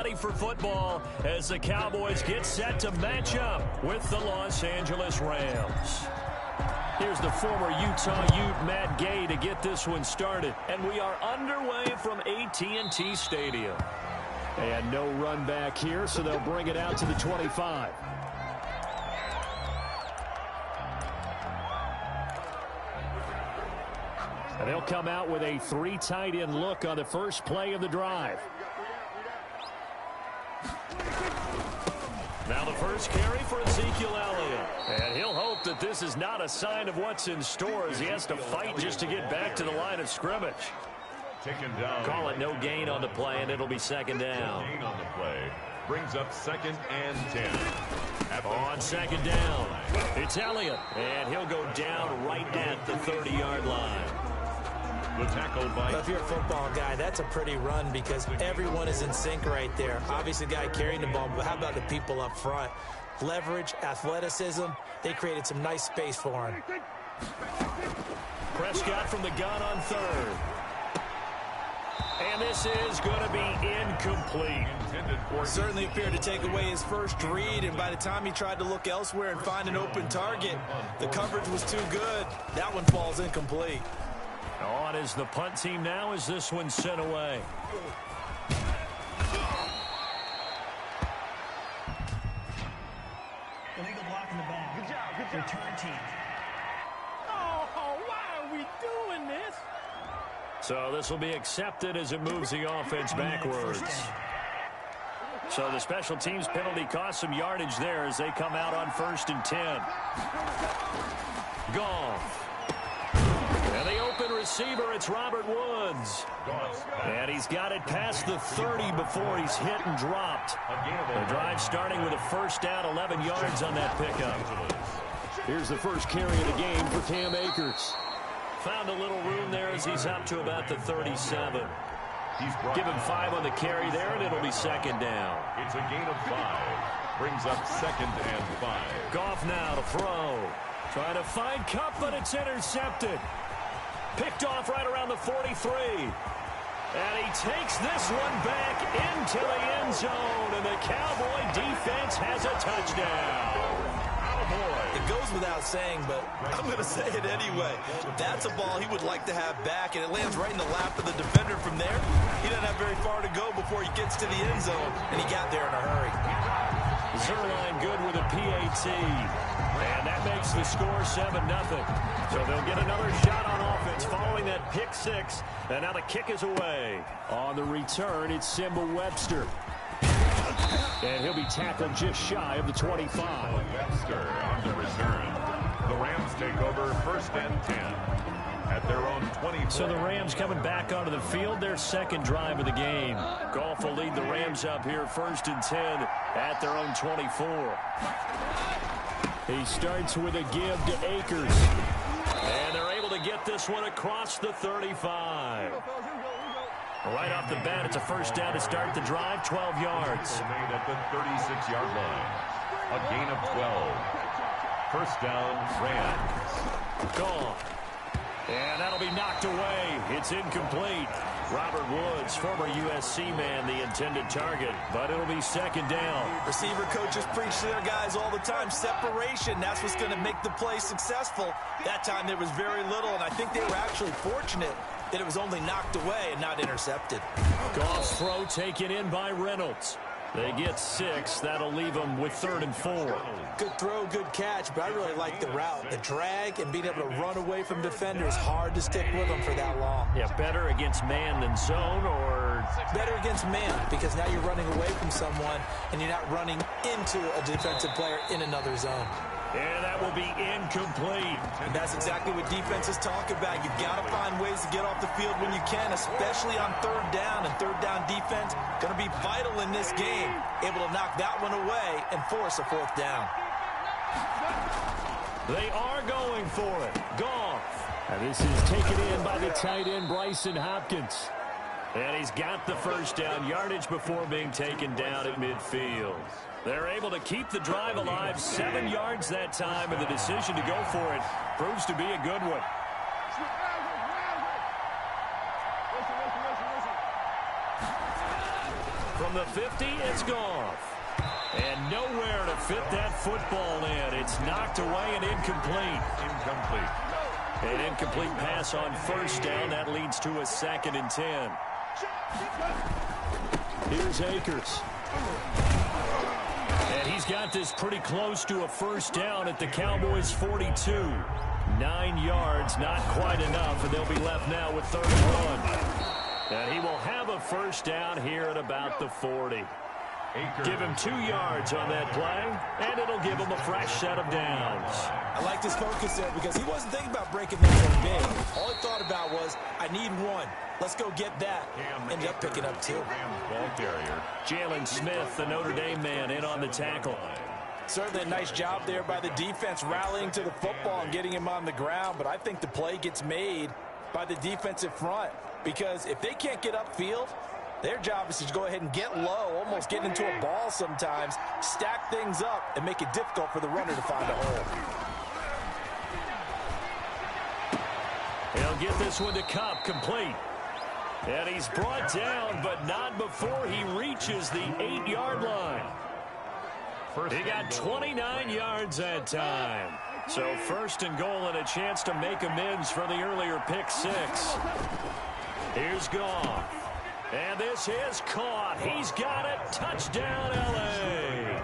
ready for football as the Cowboys get set to match up with the Los Angeles Rams. Here's the former Utah Ute, Matt Gay, to get this one started. And we are underway from AT&T Stadium. And no run back here, so they'll bring it out to the 25. And they'll come out with a 3 tight end look on the first play of the drive. Now the first carry for Ezekiel Elliott. And he'll hope that this is not a sign of what's in store as he has to fight just to get back to the line of scrimmage. Call it no gain on the play, and it'll be second down. Gain on the play brings up 2nd and 10. On second down, it's Elliott, and he'll go down right at the 30-yard line. The tackle by... Well, if you're a football guy, that's a pretty run because everyone is in sync right there. Obviously, the guy carrying the ball, but how about the people up front? Leverage, athleticism, they created some nice space for him. Prescott from the gun on third. And this is going to be incomplete. Certainly appeared to take away his first read, and by the time he tried to look elsewhere and find an open target, the coverage was too good. That one falls incomplete. On is the punt team now as this one's sent away. Illegal block in the back. Good job, good job. Return team. Oh, why are we doing this? So this will be accepted as it moves the offense backwards. So the special teams penalty cost some yardage there as they come out on 1st and 10. Goff. And the open receiver, it's Robert Woods. And he's got it past the 30 before he's hit and dropped. The drive starting with a first down, 11 yards on that pickup. Here's the first carry of the game for Cam Akers. Found a little room there as he's up to about the 37. Give him 5 on the carry there, and it'll be second down. It's a gain of 5. Brings up 2nd and 5. Goff now to throw. Trying to find Kupp, but it's intercepted. Picked off right around the 43. And he takes this one back into the end zone, and the Cowboy defense has a touchdown. It goes without saying, but I'm going to say it anyway. That's a ball he would like to have back, and it lands right in the lap of the defender from there. He doesn't have very far to go before he gets to the end zone, and he got there in a hurry. Zerline good with a PAT. And that makes the score 7-0. So they'll get another shot on offense following that pick 6. And now the kick is away. On the return, it's Simba Webster. And he'll be tackled just shy of the 25. Webster on the return. The Rams take over 1st and 10 at their own 24. So the Rams coming back onto the field, their second drive of the game. Goff will lead the Rams up here 1st and 10 at their own 24. He starts with a give to Akers. And they're able to get this one across the 35. Right off the bat, it's a first down to start the drive, 12 yards. Made at the 36-yard line. A gain of 12. First down, Rams. Gone. And that'll be knocked away. It's incomplete. Robert Woods, former USC man, the intended target, but it'll be second down. Receiver coaches preach to their guys all the time. Separation, that's what's going to make the play successful. That time there was very little, and I think they were actually fortunate that it was only knocked away and not intercepted. Goff's throw taken in by Reynolds. They get 6. That'll leave them with 3rd and 4. Good throw, good catch, but I really like the route. The drag and being able to run away from defenders, hard to stick with them for that long. Yeah, better against man than zone, or... Better against man, because now you're running away from someone and you're not running into a defensive player in another zone. And that will be incomplete. And that's exactly what defenses talk about. You've got to find ways to get off the field when you can, especially on 3rd down. And 3rd down defense going to be vital in this game. Able to knock that one away and force a 4th down. They are going for it. Goff. And this is taken in by the tight end, Bryson Hopkins. And he's got the first down yardage before being taken down at midfield. They're able to keep the drive alive, 7 yards that time, and the decision to go for it proves to be a good one. From the 50, it's Goff. And nowhere to fit that football in. It's knocked away and incomplete. An incomplete pass on first down. That leads to a 2nd and 10. Here's Akers. And he's got this pretty close to a first down at the Cowboys' 42. 9 yards, not quite enough, and they'll be left now with 3rd and 1. And he will have a first down here at about the 40. Give him 2 yards on that play, and it'll give him a fresh set of downs. I like this focus there because he wasn't thinking about breaking that one big. All he thought about was, I need 1. Let's go get that. Ended up picking up 2. Ball carrier. Jalen Smith, the Notre Dame man, in on the tackle. Certainly a nice job there by the defense rallying to the football and getting him on the ground, but I think the play gets made by the defensive front because if they can't get upfield, their job is to go ahead and get low, almost get into a ball sometimes, stack things up, and make it difficult for the runner to find a hole. He'll get this one to Kupp, complete. And he's brought down, but not before he reaches the 8-yard line. He got 29 yards that time. So 1st and goal and a chance to make amends for the earlier pick 6. Here's Goff. And this is caught. He's got it. Touchdown, L.A.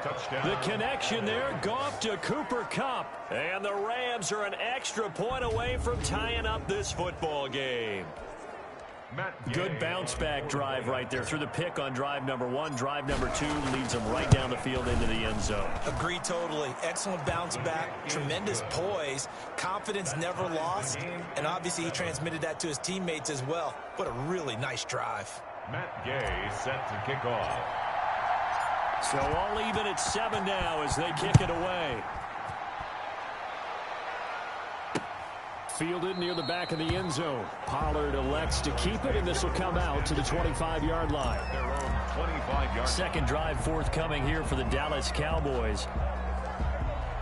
Touchdown. The connection there, Goff to Cooper Kupp. And the Rams are an extra point away from tying up this football game. Good bounce-back drive right there through the pick on drive number 1. Drive number 2 leads them right down the field into the end zone. Agree totally. Excellent bounce-back, tremendous poise, confidence never lost, and obviously he transmitted that to his teammates as well. What a really nice drive. Matt Gay set to kick off. So all even at 7 now as they kick it away. Fielded near the back of the end zone. Pollard elects to keep it, and this will come out to the 25-yard line. Their own 25-yard. Second drive forthcoming here for the Dallas Cowboys.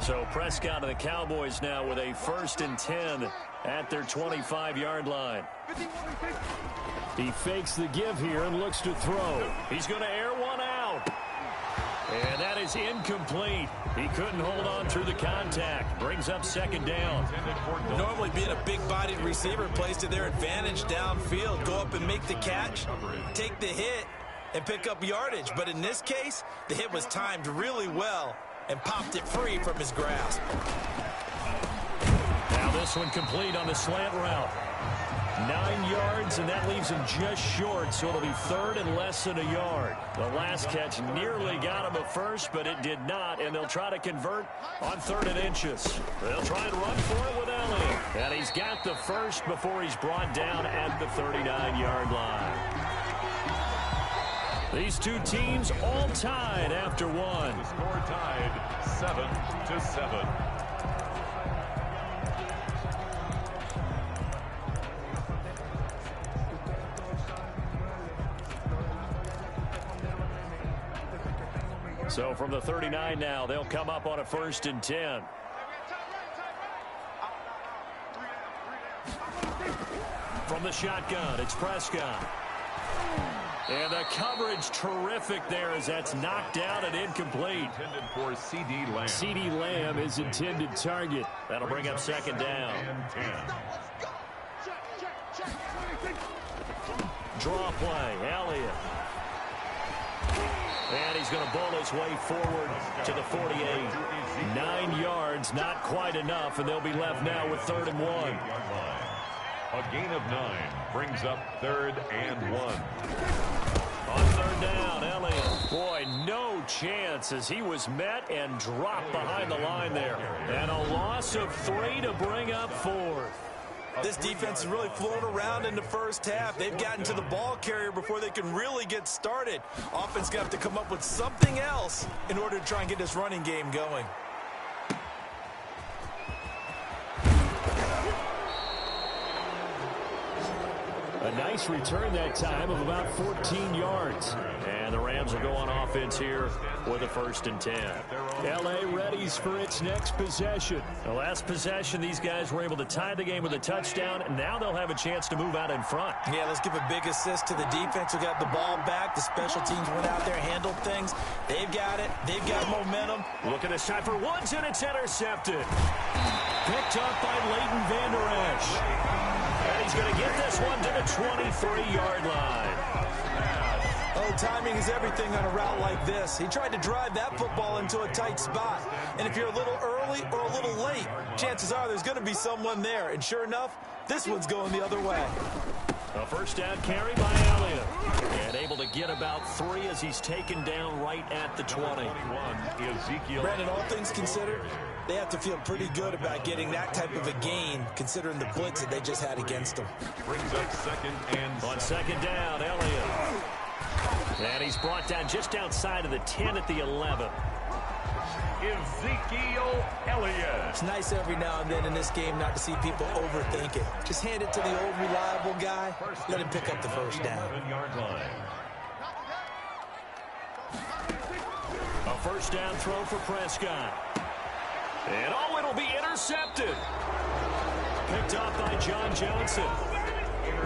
So Prescott and the Cowboys now with a 1st and 10 at their 25-yard line. He fakes the give here and looks to throw. He's going to air one out. And that is incomplete. He couldn't hold on through the contact. Brings up 2nd down. Normally being a big-bodied receiver plays to their advantage downfield. Go up and make the catch, take the hit, and pick up yardage. But in this case, the hit was timed really well and popped it free from his grasp. Now this one complete on the slant route. 9 yards, and that leaves him just short, so it'll be 3rd and less than a yard. The last catch nearly got him a first, but it did not, and they'll try to convert on 3rd and inches. They'll try and run for it with Elliott. And he's got the first before he's brought down at the 39-yard line. These two teams all tied after 1. The score tied 7-7. So from the 39 now, they'll come up on a 1st and 10. From the shotgun, it's Prescott. And the coverage terrific there as that's knocked down and incomplete. Intended for C.D. Lamb. C.D. Lamb is intended target. That'll bring up 2nd down. Draw play, Elliott. And he's going to bowl his way forward to the 48. 9 yards, not quite enough, and they'll be left now with 3rd and 1. A gain of 9 brings up 3rd and 1. On 3rd down, Elliott. Boy, no chance as he was met and dropped behind the line there. And a loss of 3 to bring up 4th. This defense has really flown around in the first half. They've gotten to the ball carrier before they can really get started. Offense got to come up with something else in order to try and get this running game going. A nice return that time of about 14 yards. And the Rams will go on offense here with a 1st and 10. L.A. readies for its next possession. The last possession, these guys were able to tie the game with a touchdown, and now they'll have a chance to move out in front. Yeah, let's give a big assist to the defense who got the ball back. The special teams went out there, handled things. They've got it. They've got momentum. Look at this shot for Woods, and it's intercepted. Picked up by Leighton Vander Esch. And he's going to get this one to the 23-yard line. Oh, timing is everything on a route like this. He tried to drive that football into a tight spot. And if you're a little early or a little late, chances are there's going to be someone there. And sure enough, this one's going the other way. A 1st down carry by Elliott. And able to get about 3 as he's taken down right at the 20. Brandon, all things considered, they have to feel pretty good about getting that type of a gain, considering the blitz that they just had against them. Brings up 2nd and 7. On 2nd down, Elliott. And he's brought down just outside of the 10 at the 11. Ezekiel Elliott. It's nice every now and then in this game not to see people overthink it. Just hand it to the old reliable guy. Let him pick up the 1st down. 7-yard line. A 1st down throw for Prescott. And oh, it'll be intercepted. Picked off by John Johnson.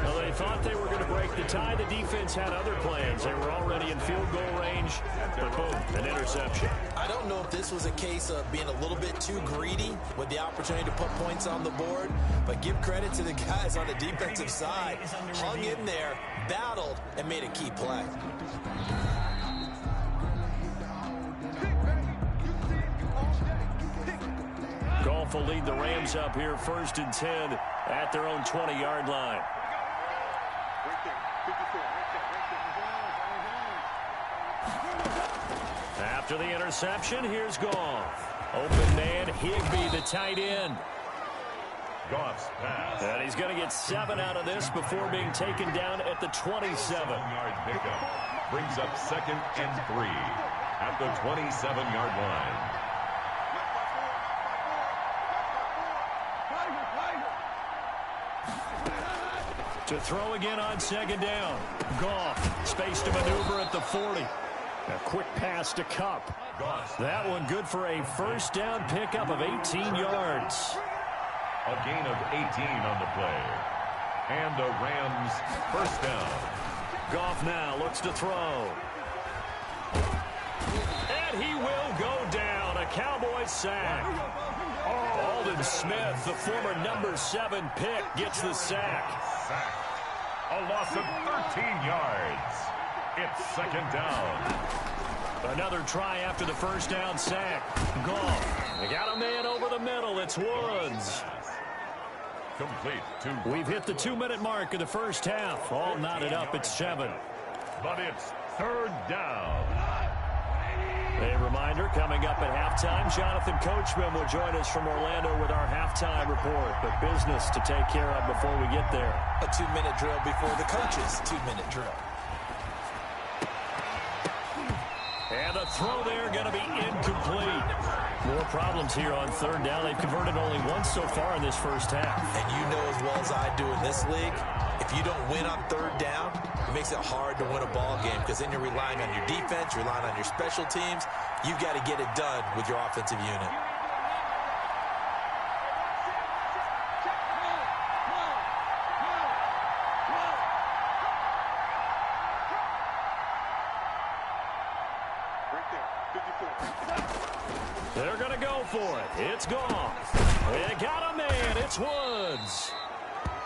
Well, they thought they were going to break the tie. The defense had other plans. They were already in field goal range. But boom, an interception. I don't know if this was a case of being a little bit too greedy with the opportunity to put points on the board, but give credit to the guys on the defensive side. Hung in there, battled, and made a key play. Goff will lead the Rams up here 1st and 10 at their own 20-yard line. After the interception, here's Goff. Open man, Higbee, the tight end. Goff's pass. And he's going to get 7 out of this before being taken down at the 27. 7-yard pickup. Brings up 2nd and 3 at the 27-yard line. To throw again on 2nd down. Goff, space to maneuver at the 40. A quick pass to Kupp. That one good for a 1st down pickup of 18 yards. A gain of 18 on the play. And the Rams 1st down. Goff now looks to throw. And he will go down. A Cowboy sack. Aldon Smith, the former number 7 pick, gets the sack. A loss of 13 yards. It's 2nd down. Another try after the 1st down sack. Goff. They got a man over the middle. It's Woods. Complete. We've hit the 2-minute mark of the 1st half. All knotted up at 7. But it's 3rd down. A reminder, coming up at halftime, Jonathan Coachman will join us from Orlando with our halftime report. But business to take care of before we get there. A 2-minute drill before the coach's 2-minute drill. And the throw there going to be incomplete. More problems here on 3rd down. They've converted only once so far in this 1st half. And you know as well as I do in this league, if you don't win on 3rd down, it makes it hard to win a ball game because then you're relying on your defense, you're relying on your special teams. You've got to get it done with your offensive unit. They're going to go for it. It's gone. They got a man. It's Woods.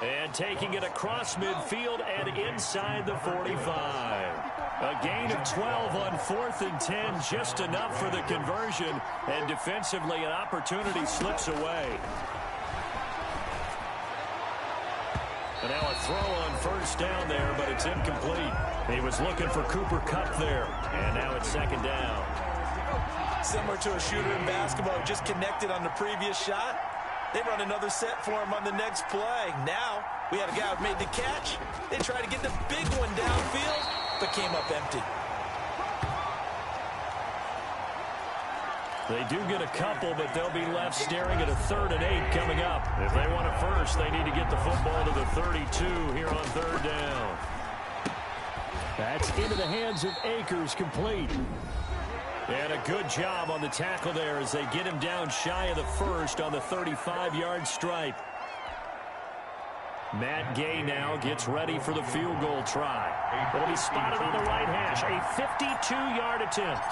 And taking it across midfield and inside the 45. A gain of 12 on 4th and 10, just enough for the conversion. And defensively, an opportunity slips away. And now a throw on 1st down there, but it's incomplete. He was looking for Cooper Kupp there. And now it's 2nd down. Similar to a shooter in basketball who just connected on the previous shot. They run another set for him on the next play. Now, we had a guy who made the catch. They tried to get the big one downfield, but came up empty. They do get a couple, but they'll be left staring at a 3rd and 8 coming up. If they want it first, they need to get the football to the 32 here on 3rd down. That's into the hands of Akers, complete. And a good job on the tackle there as they get him down shy of the first on the 35-yard stripe. Matt Gay now gets ready for the field goal try. It'll be spotted on the right hash. A 52-yard attempt.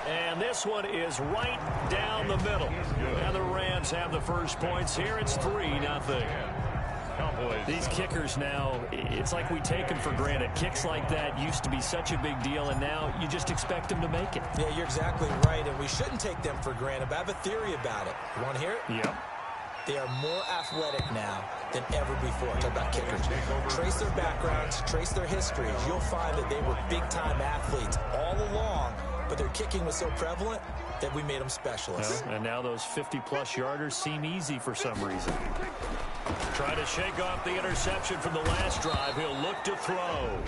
And this one is right down the middle. And the Rams have the first points here. It's 3-0. These kickers now, it's like we take them for granted. Kicks like that used to be such a big deal, and now you just expect them to make it. Yeah, you're exactly right, and we shouldn't take them for granted, but I have a theory about it. You want to hear it? Yep. They are more athletic now than ever before. Talk about kickers. Trace their backgrounds, trace their histories. You'll find that they were big-time athletes all along, but their kicking was so prevalent that we made them specialists. And now those 50-plus yarders seem easy for some reason. Try to shake off the interception from the last drive. He'll look to throw.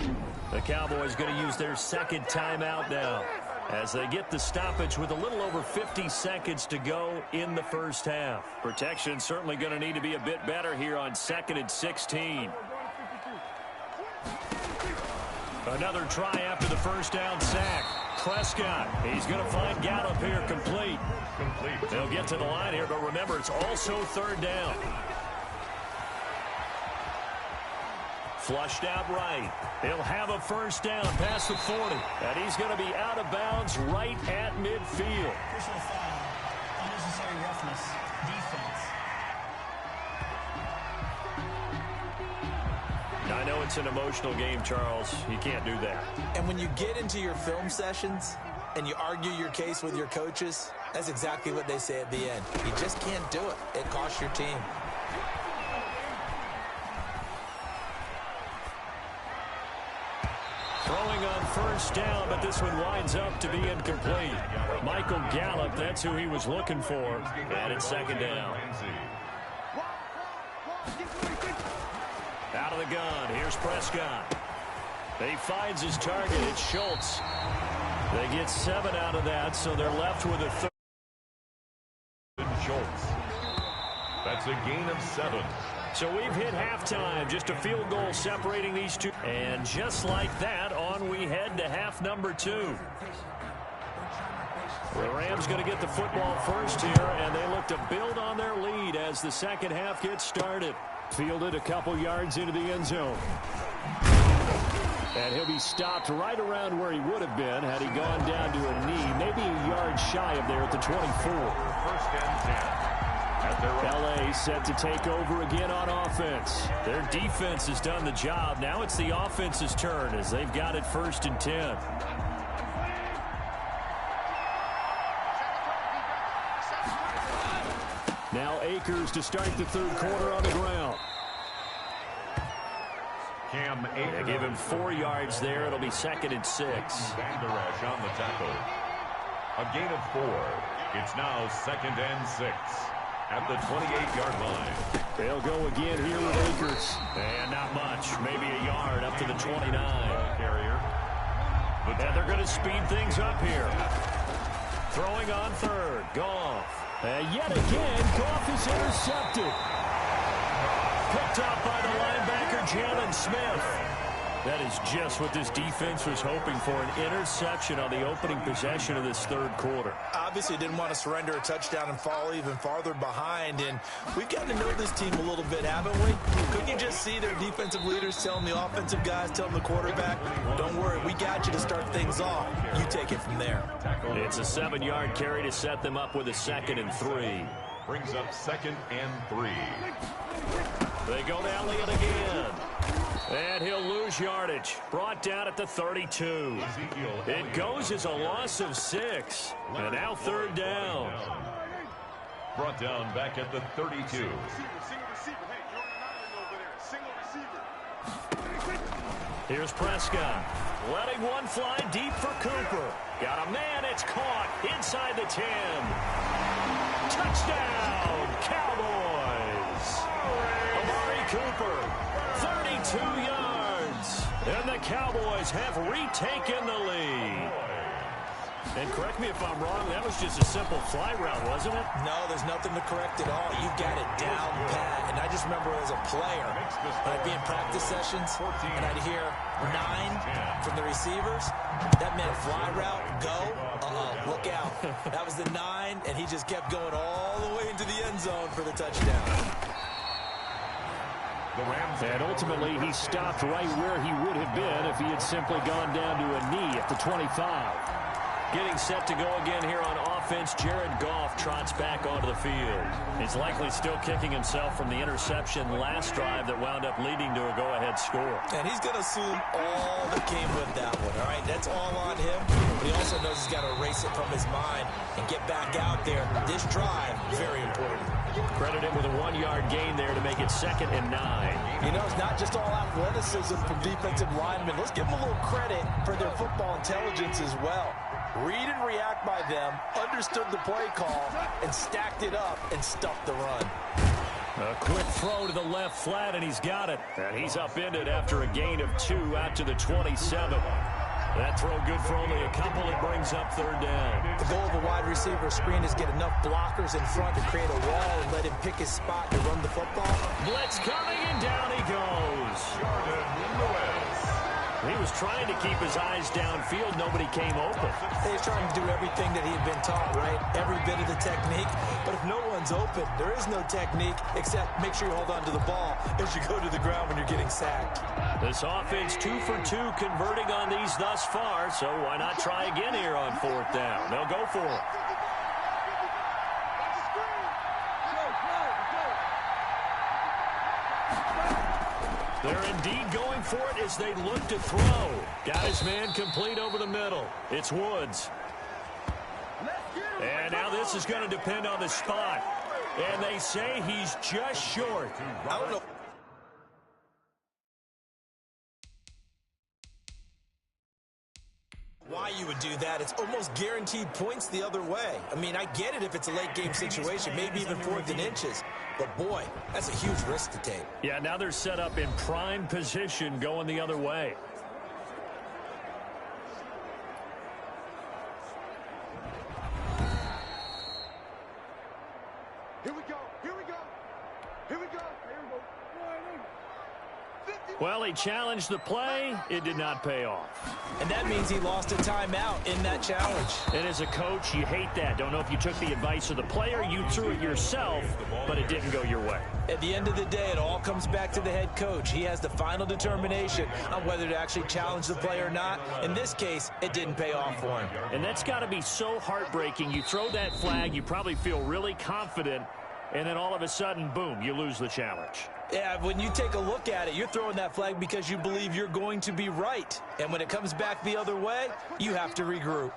The Cowboys going to use their second timeout now as they get the stoppage with a little over 50 seconds to go in the first half. Protection certainly going to need to be a bit better here on 2nd and 16. Another try after the first down sack. Prescott, he's going to find Gallup here complete. They'll get to the line here, but remember, it's also 3rd down. Flushed out right. He'll have a first down past the 40. And he's going to be out of bounds right at midfield. Personal foul. Unnecessary roughness. Defense. I know it's an emotional game, Charles. You can't do that. And when you get into your film sessions and you argue your case with your coaches, that's exactly what they say at the end. You just can't do it. It costs your team. Throwing on first down, but this one winds up to be incomplete. Michael Gallup, that's who he was looking for. And it's 2nd down. Out of the gun, here's Prescott. He finds his target, it's Schultz. They get 7 out of that, so they're left with a third. Schultz. That's a gain of 7. So we've hit halftime, just a field goal separating these two. And just like that, on we head to half number 2. The Rams going to get the football first here, and they look to build on their lead as the second half gets started. Fielded a couple yards into the end zone. And he'll be stopped right around where he would have been had he gone down to a knee, maybe a yard shy of there at the 24. First and 10. LA set to take over again on offense. Their defense has done the job. Now it's the offense's turn as they've got it 1st and 10. Now Akers to start the 3rd quarter on the ground. Cam Akers. They give him 4 yards there. It'll be 2nd and 6. Banderash on the tackle. A gain of 4. It's now 2nd and 6. At the 28-yard line. They'll go again here with Akers. And not much. Maybe a yard up to the 29. Carrier. And they're going to speed things up here. Throwing on 3rd. Goff. And yet again, Goff is intercepted. Picked up by the linebacker, Jalen Smith. That is just what this defense was hoping for, an interception on the opening possession of this 3rd quarter. Obviously didn't want to surrender a touchdown and fall even farther behind, and we've gotten to know this team a little bit, haven't we? Couldn't you just see their defensive leaders telling the offensive guys, telling the quarterback, don't worry, we got you to start things off. You take it from there. It's a 7-yard carry to set them up with a 2nd and 3. Brings up 2nd and 3. They go to Elliott again. And he'll lose yardage. Brought down at the 32. It goes as a loss of 6. And now 3rd down. Brought down back at the 32. Here's Prescott. Letting one fly deep for Cooper. Got a man, it's caught inside the 10. Touchdown, Cowboys. Amari Cooper, 32 yards. And the Cowboys have retaken the lead. And correct me if I'm wrong, that was just a simple fly route, wasn't it? No, there's nothing to correct at all. You got it down pat. And I just remember as a player, I'd be in practice sessions, and I'd hear 9 from the receivers. That meant fly route, go, look out. That was the 9, and he just kept going all the way into the end zone for the touchdown. And ultimately, he stopped right where he would have been if he had simply gone down to a knee at the 25. Getting set to go again here on offense, Jared Goff trots back onto the field. He's likely still kicking himself from the interception last drive that wound up leading to a go-ahead score. And he's going to assume all that came with that one, all right? That's all on him. But he also knows he's got to erase it from his mind and get back out there. This drive, very important. Credit him with a 1-yard gain there to make it 2nd and 9. You know, it's not just all athleticism from defensive linemen. Let's give them a little credit for their football intelligence as well. Read and react by them, understood the play call, and stacked it up and stuffed the run. A quick throw to the left flat, and he's got it. And he's upended after a gain of 2 out to the 27. That throw good for only a couple. It brings up 3rd down. The goal of a wide receiver screen is get enough blockers in front to create a wall and let him pick his spot to run the football. Blitz coming, and down he goes. He was trying to keep his eyes downfield. Nobody came open. He's trying to do everything that he had been taught, right? Every bit of the technique. But if no one's open, there is no technique except make sure you hold on to the ball as you go to the ground when you're getting sacked. This offense 2 for 2 converting on these thus far, so why not try again here on 4th down? They'll go for it. They're indeed going for it as they look to throw. Got his man complete over the middle. It's Woods. And now this is going to depend on the spot. And they say he's just short. I don't know why you would do that. It's almost guaranteed points the other way. I mean, I get it if it's a late game situation, maybe even 4th and inches. But boy, that's a huge risk to take. Yeah, now they're set up in prime position going the other way. Here we go. Here we go. Here we go. Here we go. Well, he challenged the play. It did not pay off. And that means he lost a timeout in that challenge. And as a coach, you hate that. Don't know if you took the advice of the player, you threw it yourself, but it didn't go your way. At the end of the day, it all comes back to the head coach. He has the final determination on whether to actually challenge the play or not. In this case, it didn't pay off for him. And that's got to be so heartbreaking. You throw that flag, you probably feel really confident, and then all of a sudden, boom, you lose the challenge. Yeah, when you take a look at it, you're throwing that flag because you believe you're going to be right. And when it comes back the other way, you have to regroup.